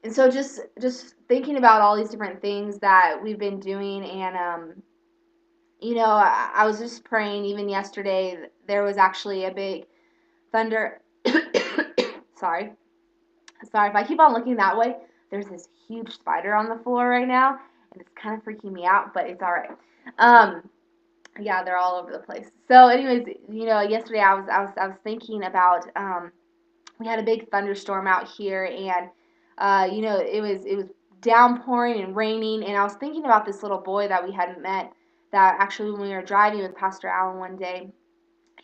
And so just thinking about all these different things that we've been doing, and I was just praying. Even yesterday, there was actually a big thunder. Sorry, sorry if I keep on looking that way. There's this huge spider on the floor right now, and it's kind of freaking me out, but it's all right. Um, yeah, they're all over the place. So, anyways, yesterday I was thinking about we had a big thunderstorm out here, and it was downpouring and raining, and I was thinking about this little boy that we hadn't met. That actually, when we were driving with Pastor Allen one day,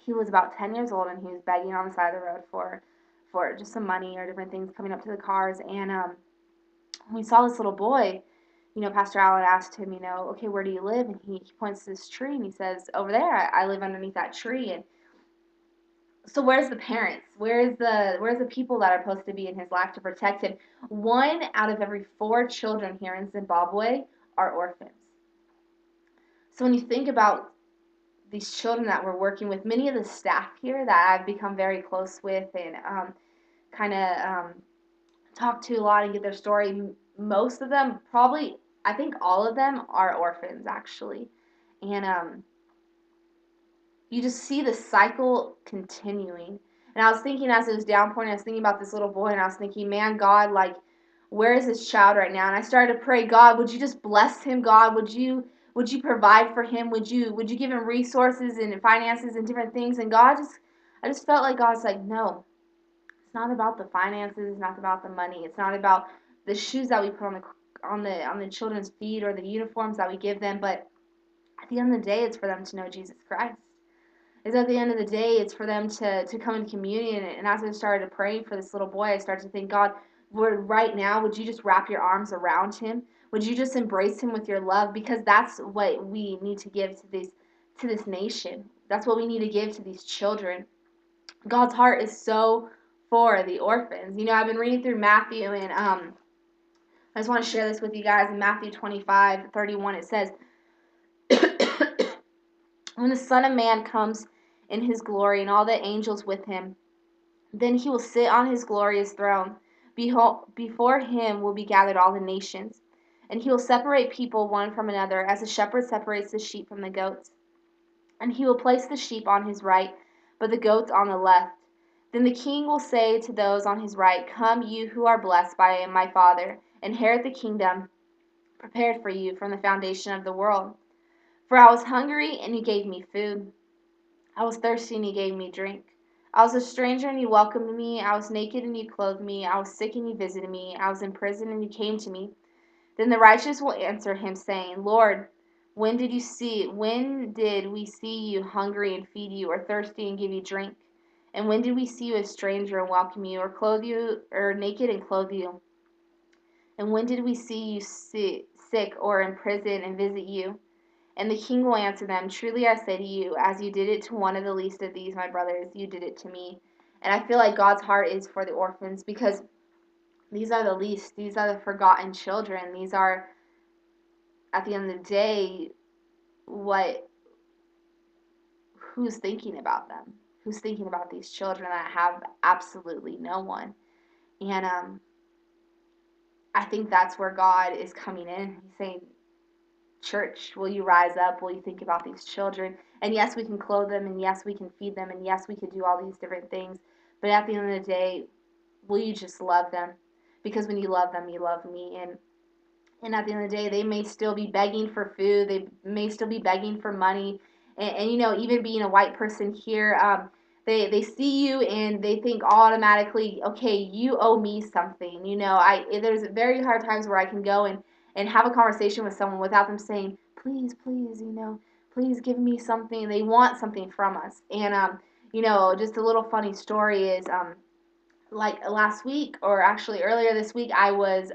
he was about 10 years old, and he was begging on the side of the road for just some money or different things coming up to the cars. And we saw this little boy. Pastor Allen asked him, okay, where do you live? And he points to this tree, and he says, over there, I live underneath that tree. And so where's the parents? Where's the people that are supposed to be in his life to protect him? One out of every four children here in Zimbabwe are orphans. So when you think about these children that we're working with, many of the staff here that I've become very close with, and kind of talk to a lot and get their story, most of them, probably, I think all of them are orphans actually. And you just see the cycle continuing. And I was thinking, as it was downpouring, I was thinking about this little boy, and I was thinking, man, God, like, where is this child right now? And I started to pray, God, would you just bless him? God, would you provide for him? Would you give him resources and finances and different things? And I just felt like God's like, no, it's not about the finances. It's not about the money. It's not about the shoes that we put on the children's feet or the uniforms that we give them. But at the end of the day, it's for them to know Jesus Christ. Is at the end of the day, it's for them to come in communion. And as I started to pray for this little boy, I started to think, God, Lord, right now, would you just wrap your arms around him? Would you just embrace him with your love? Because that's what we need to give to this nation. That's what we need to give to these children. God's heart is so for the orphans. I've been reading through Matthew, and I just want to share this with you guys. In Matthew 25:31, it says, when the Son of Man comes in his glory and all the angels with him, then he will sit on his glorious throne. Behold, before him will be gathered all the nations, and he will separate people one from another, as a shepherd separates the sheep from the goats. And he will place the sheep on his right, but the goats on the left. Then the king will say to those on his right, come, you who are blessed by my Father, inherit the kingdom prepared for you from the foundation of the world. For I was hungry, and you gave me food. I was thirsty, and you gave me drink. I was a stranger, and you welcomed me. I was naked, and you clothed me. I was sick, and you visited me. I was in prison, and you came to me. Then the righteous will answer him, saying, Lord, when did we see you hungry and feed you, or thirsty and give you drink? And when did we see you a stranger and welcome you, or clothe you, or naked and clothe you? And when did we see you sick or in prison and visit you? And the king will answer them, truly I say to you, as you did it to one of the least of these, my brothers, you did it to me. And I feel like God's heart is for the orphans, because these are the least. These are the forgotten children. These are, at the end of the day, who's thinking about them? Who's thinking about these children that have absolutely no one? And I think that's where God is coming in. He's saying, church, will you rise up? Will you think about these children? And yes, we can clothe them, and yes, we can feed them, and yes, we can do all these different things. But at the end of the day, will you just love them? Because when you love them, you love me. And at the end of the day, they may still be begging for food. They may still be begging for money. And even being a white person here, they see you and they think automatically, okay, you owe me something. There's very hard times where I can go and have a conversation with someone without them saying, please, please, please give me something. They want something from us. And just a little funny story is like last week, or actually earlier this week, I was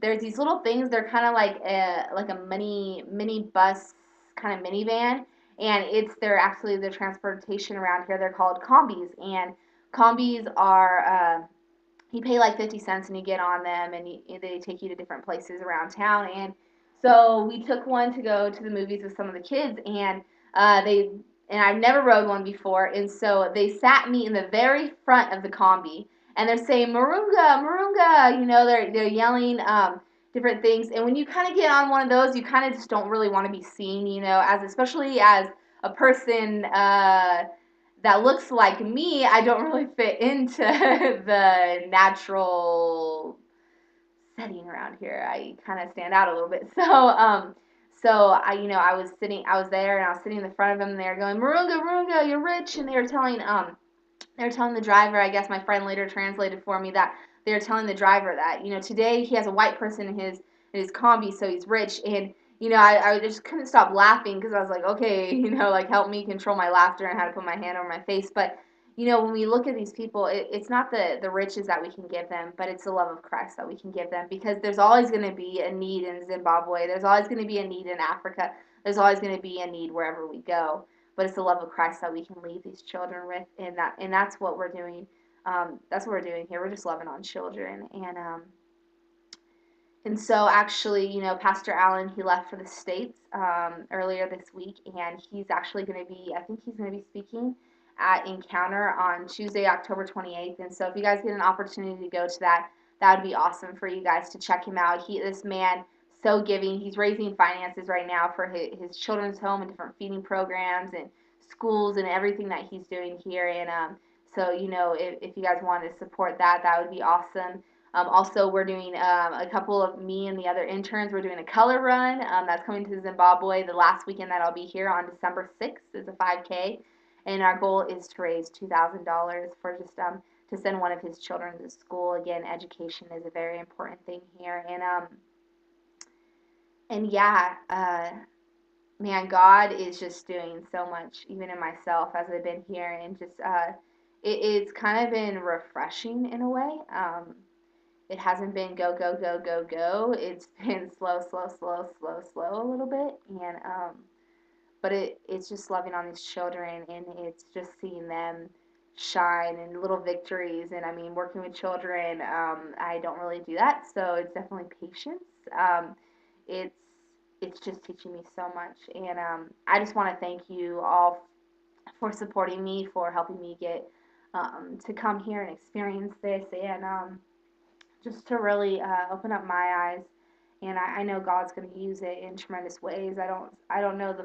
there's these little things. They're kind of like a mini bus kind of minivan, and they're actually the transportation around here. They're called combis, and combis are you pay like 50 cents and you get on them, and they take you to different places around town. And so we took one to go to the movies with some of the kids, and they and I've never rode one before, and so they sat me in the very front of the combi, and they're saying Marunga, Marunga. They're yelling different things. And when you kind of get on one of those, you kind of just don't really want to be seen. As especially as a person that looks like me, I don't really fit into the natural setting around here. I kind of stand out a little bit. I was there and I was sitting in the front of them and they were going, Marunga, Marunga, you're rich. And they were telling the driver, I guess my friend later translated for me, that they were telling the driver that, today he has a white person in his combi, so he's rich. And, I just couldn't stop laughing because I was like, okay, like help me control my laughter and how to put my hand over my face. But, when we look at these people, it's not the riches that we can give them, but it's the love of Christ that we can give them, because there's always going to be a need in Zimbabwe. There's always going to be a need in Africa. There's always going to be a need wherever we go, but it's the love of Christ that we can leave these children with, and that's what we're doing. That's what we're doing here. We're just loving on children, and so actually, Pastor Allen, he left for the States earlier this week, and he's actually going to be, I think he's going to be speaking at Encounter on Tuesday, October 28th. And so if you guys get an opportunity to go to that, that would be awesome for you guys to check him out. This man, so giving. He's raising finances right now for his children's home and different feeding programs and schools and everything that he's doing here. And so, if you guys want to support that, that would be awesome. Also, we're doing a couple of me and the other interns. We're doing a color run that's coming to Zimbabwe the last weekend that I'll be here on December 6th. It's a 5K, and our goal is to raise $2,000 for just to send one of his children to school. Again, education is a very important thing here, and yeah, man, God is just doing so much, even in myself as I've been here, and just it's kind of been refreshing in a way. It hasn't been go, go, go, go, go. It's been slow, slow, slow, slow, slow a little bit. But it's just loving on these children, and it's just seeing them shine and little victories. And I mean, working with children, I don't really do that. So it's definitely patience. It's, it's just teaching me so much. And I just want to thank you all for supporting me, for helping me get to come here and experience this. And just to really open up my eyes. And I know God's going to use it in tremendous ways. I don't know the